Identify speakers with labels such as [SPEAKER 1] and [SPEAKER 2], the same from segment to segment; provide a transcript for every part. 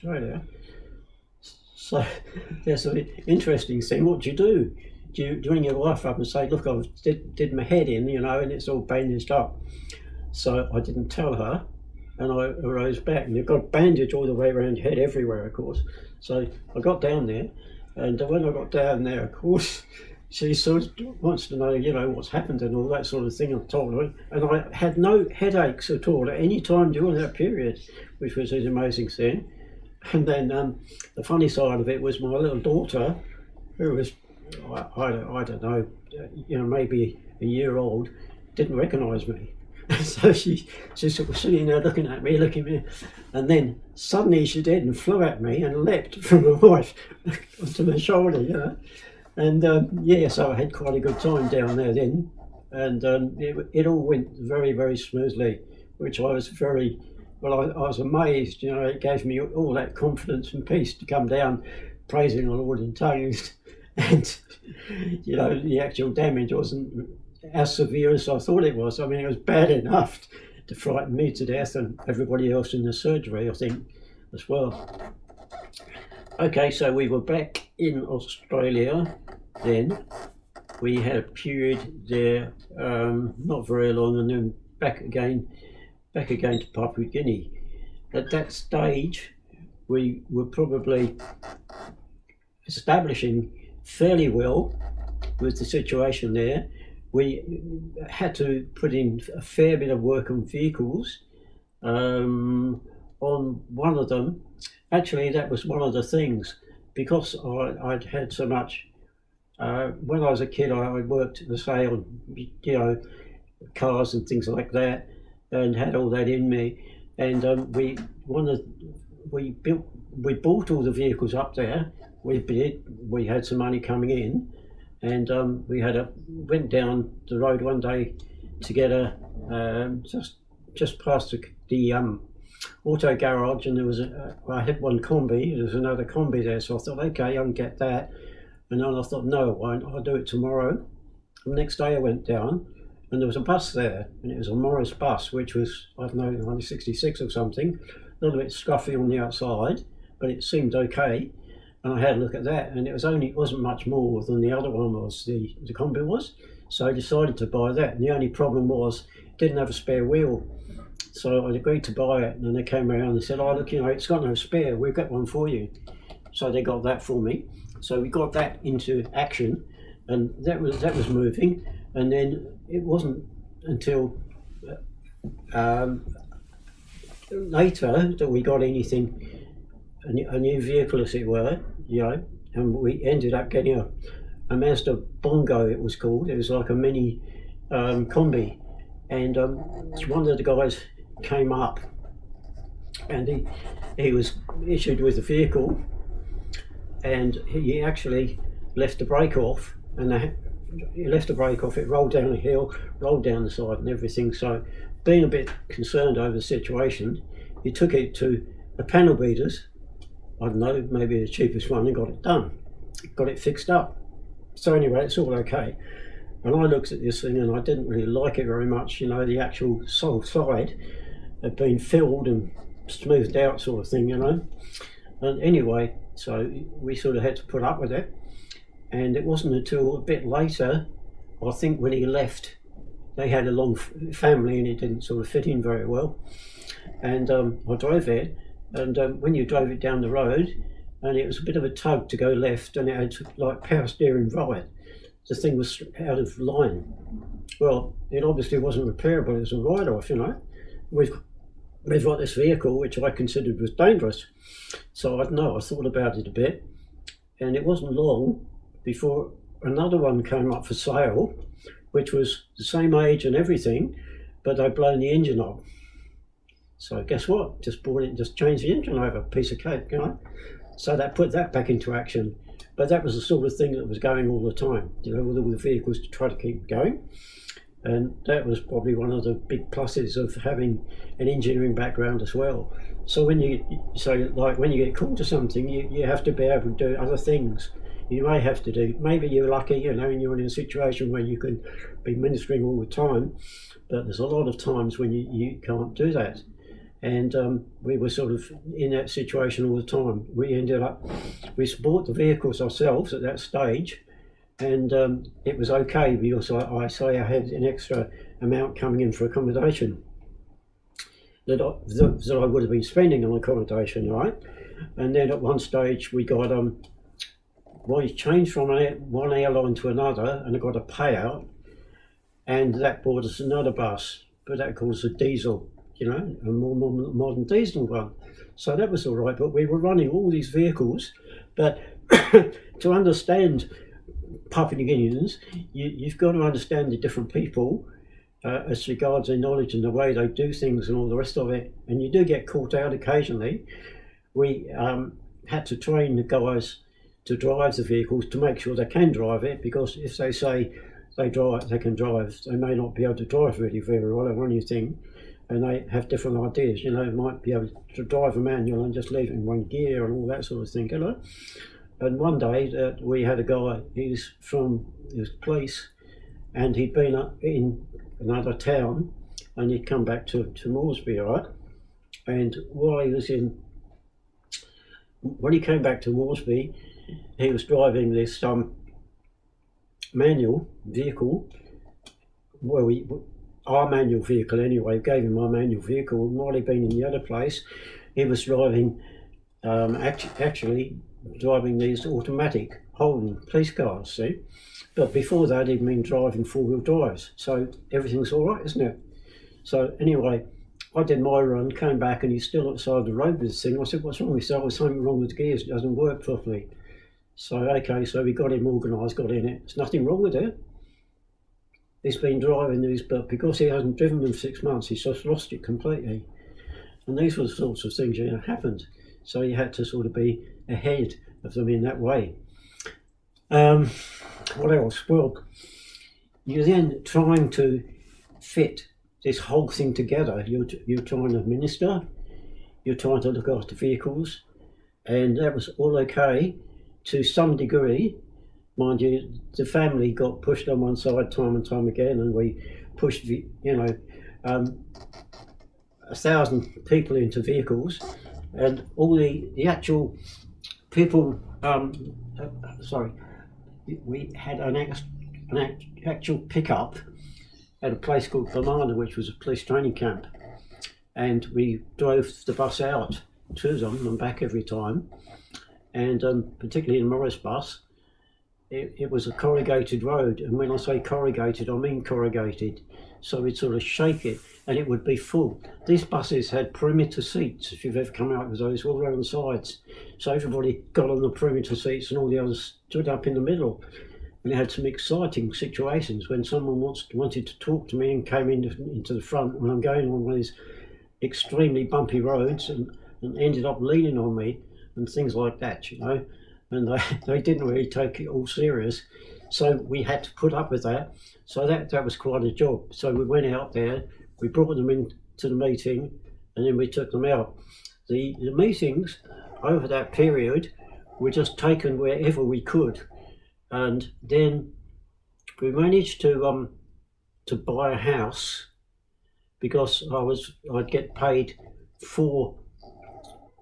[SPEAKER 1] Australia. So there's an interesting thing. What do you do? Do you ring your wife up and say, "Look, I did my head in, and it's all bandaged up." So I didn't tell her, and I arose back, and you've got bandage all the way around your head, everywhere, of course. So I got down there, and when I got down there, of course, she sort of wants to know, what's happened and all that sort of thing. I told her, and I had no headaches at all at any time during that period, which was an amazing thing. And then the funny side of it was my little daughter, who was, I don't know, maybe a year old, didn't recognise me. So she's sort of sitting there looking at me, and then suddenly she did and flew at me and leapt from my wife onto my shoulder. And so I had quite a good time down there then, and it all went very, very smoothly, which I was I was amazed. It gave me all that confidence and peace to come down, praising the Lord in tongues, and the actual damage wasn't as severe as I thought it was. I mean, it was bad enough to frighten me to death and everybody else in the surgery, I think, as well. Okay, so we were back in Australia then. We had a period there, not very long, and then back again to Papua New Guinea. At that stage, we were probably establishing fairly well with the situation there. We had to put in a fair bit of work on vehicles. On one of them, actually, that was one of the things, because I'd had so much. When I was a kid, I worked, say, on cars and things like that, and had all that in me. And we bought all the vehicles up there. We had some money coming in, and we went down the road one day to get just past the auto garage, and there was I had one combi. There was another combi there, so I thought, okay, I can get that. And then I thought, no, I won't. I'll do it tomorrow. The next day I went down, and there was a bus there, and it was a Morris bus, which was, I don't know, 1966 or something, a little bit scruffy on the outside, but it seemed okay. And I had a look at that, and it wasn't much more than the other one was, the combi was. So I decided to buy that, and the only problem was it didn't have a spare wheel. So I agreed to buy it, and then they came around and said, "Oh, look, it's got no spare. We've got one for you." So they got that for me. So we got that into action, and that was moving. And then it wasn't until later that we got anything, a new vehicle, as it were, and we ended up getting a Mazda Bongo, it was called. It was like a mini combi, and one of the guys came up, and he was issued with the vehicle, and he actually left the brake off, and he left the brake off. It rolled down a hill, rolled down the side and everything. So being a bit concerned over the situation, he took it to the panel beaters, I don't know, maybe the cheapest one, and got it done, got it fixed up. So anyway, it's all okay. And I looked at this thing and I didn't really like it very much. The actual sole side had been filled and smoothed out, sort of thing, And anyway, so we sort of had to put up with it. And it wasn't until a bit later, I think, when he left, they had a long family and it didn't sort of fit in very well. And I drove it, and when you drove it down the road, and it was a bit of a tug to go left, and it had like power steering right, the thing was out of line. Well, it obviously wasn't repairable. It was a write-off, We've got this vehicle which I considered was dangerous. So I don't know, I thought about it a bit, and it wasn't long before another one came up for sale, which was the same age and everything, but they'd blown the engine up. So guess what? Just bought it and just changed the engine over, piece of cake, So that put that back into action. But that was the sort of thing that was going all the time, with all the vehicles to try to keep going. And that was probably one of the big pluses of having an engineering background as well. So when you get called to something, you have to be able to do other things. You may have to do, maybe you're lucky, and you're in a situation where you can be ministering all the time, but there's a lot of times when you can't do that. and we were sort of in that situation all the time. We bought the vehicles ourselves at that stage, and it was okay because I had an extra amount coming in for accommodation that I would have been spending on accommodation, right? And then at one stage we got we changed from one airline to another, and I got a payout, and that bought us another bus, but that calls a diesel, a more modern diesel one. So that was all right, but we were running all these vehicles. But to understand Papua New Guineans, you've got to understand the different people as regards their knowledge and the way they do things and all the rest of it. And you do get caught out occasionally. We had to train the guys to drive the vehicles to make sure they can drive it, because if they say they can drive, they may not be able to drive really very well or anything, and they have different ideas. They might be able to drive a manual and just leave it in one gear and all that sort of thing. And one day we had a guy, he's from his place, and he'd been up in another town, and he'd come back to Moresby, right? And when he came back to Moresby, he was driving this manual vehicle. Our manual vehicle anyway, gave him our manual vehicle, and while he'd been in the other place, he was driving, actually driving these automatic Holden police cars, see? But before that, he'd been driving four-wheel drives, so everything's all right, isn't it? So anyway, I did my run, came back, and he's still at the side of the road with this thing. I said, "What's wrong?" He said, "There's something wrong with the gears, it doesn't work properly." So, okay, so we got him organised, got in it. There's nothing wrong with it. He's been driving these, but because he hasn't driven them 6 months, he's just lost it completely. And these were the sorts of things that happened. So you had to sort of be ahead of them in that way. What else? Well, you're then trying to fit this whole thing together. You're trying to minister, you're trying to look after vehicles, and that was all okay to some degree. Mind you, the family got pushed on one side time and time again, and we pushed 1,000 people into vehicles, and all the actual people, we had an actual pickup at a place called Banana, which was a police training camp, and we drove the bus out to them and back every time, and particularly in Morris bus, it was a corrugated road, and when I say corrugated, I mean corrugated, so we'd sort of shake it and it would be full. These buses had perimeter seats, if you've ever come out with those, all around the sides, so everybody got on the perimeter seats and all the others stood up in the middle. And we had some exciting situations when someone wanted to talk to me and came into the front when I'm going on one of these extremely bumpy roads, and ended up leaning on me and things like that, and they didn't really take it all serious, so we had to put up with that. So that was quite a job. So we went out there, we brought them into the meeting, and then we took them out. The meetings over that period were just taken wherever we could, and then we managed to buy a house, because I'd get paid for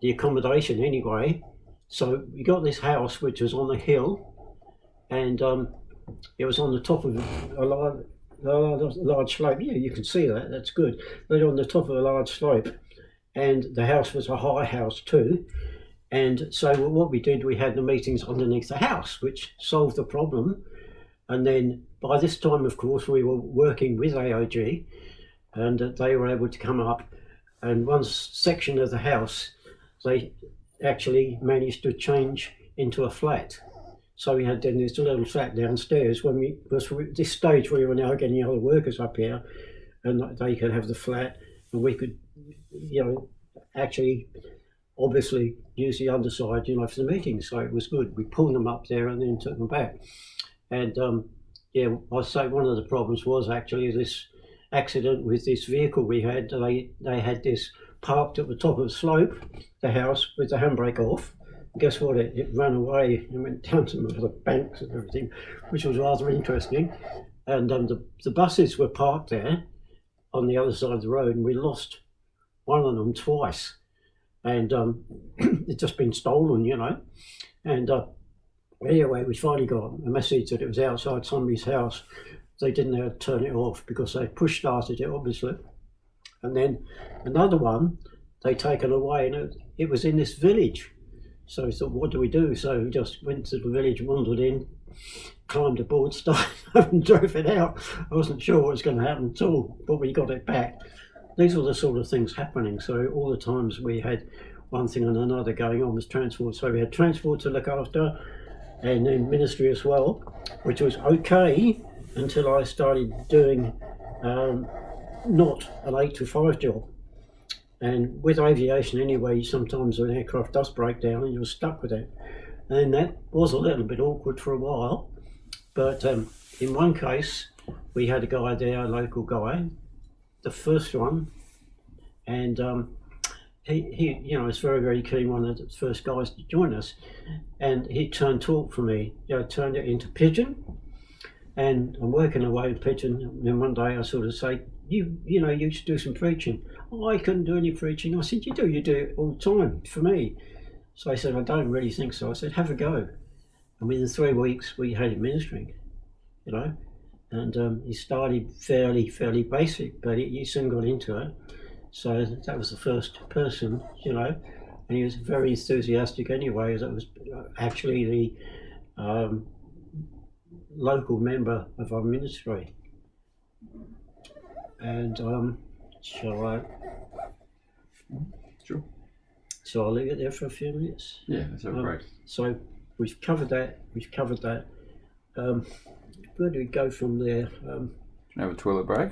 [SPEAKER 1] the accommodation anyway. So we got this house which was on the hill, and it was on the top of a large slope. Yeah, you can see that, that's good. But on the top of a large slope, and the house was a high house too. And so what we did, we had the meetings underneath the house, which solved the problem. And then by this time, of course, we were working with AOG, and they were able to come up, and one section of the house, they actually managed to change into a flat. So we had then this little flat downstairs. Because this stage we were now getting other workers up here, and they could have the flat, and we could, actually, obviously use the underside, for the meetings. So it was good. We pulled them up there and then took them back. And I'd say one of the problems was actually this accident with this vehicle we had. They had this parked at the top of the slope, the house, with the handbrake off. And guess what? It ran away and went down to the banks and everything, which was rather interesting. And the buses were parked there on the other side of the road, and we lost one of them twice, and it's just been stolen, you know. And anyway, we finally got a message that it was outside somebody's house. They didn't know how to turn it off because they push started it, obviously. And then another one they taken away, and it was in this village. So we thought, what do we do? So we just went to the village, wandered in, climbed aboard, started and drove it out. I wasn't sure what was going to happen at all, but we got it back. These were the sort of things happening. So all the times we had one thing and another going on was transport. So we had transport to look after, and then ministry as well, which was okay until I started doing not an 8 to 5 job. And with aviation anyway, sometimes an aircraft does break down and you're stuck with it. And that was a little bit awkward for a while. But in one case, we had a guy there, a local guy, the first one, and he you know, was very, very keen, one of the first guys to join us. And he turned talk for me, you know, turned it into pidgin. And I'm working away with pidgin, and then one day I sort of say, you know, you should do some preaching. Oh, I couldn't do any preaching. I said, you do it all the time for me. So I said, I don't really think so. I said, have a go. And within 3 weeks, we had him ministering, you know. And he started fairly basic, but he soon got into it. So that was the first person, you know, and he was very enthusiastic anyway. That was actually the local member of our ministry. And shall I?
[SPEAKER 2] Sure.
[SPEAKER 1] So I'll leave it there for a few minutes.
[SPEAKER 2] Yeah, that's all right.
[SPEAKER 1] So we've covered that. Where do we go from there?
[SPEAKER 2] Have a toilet break.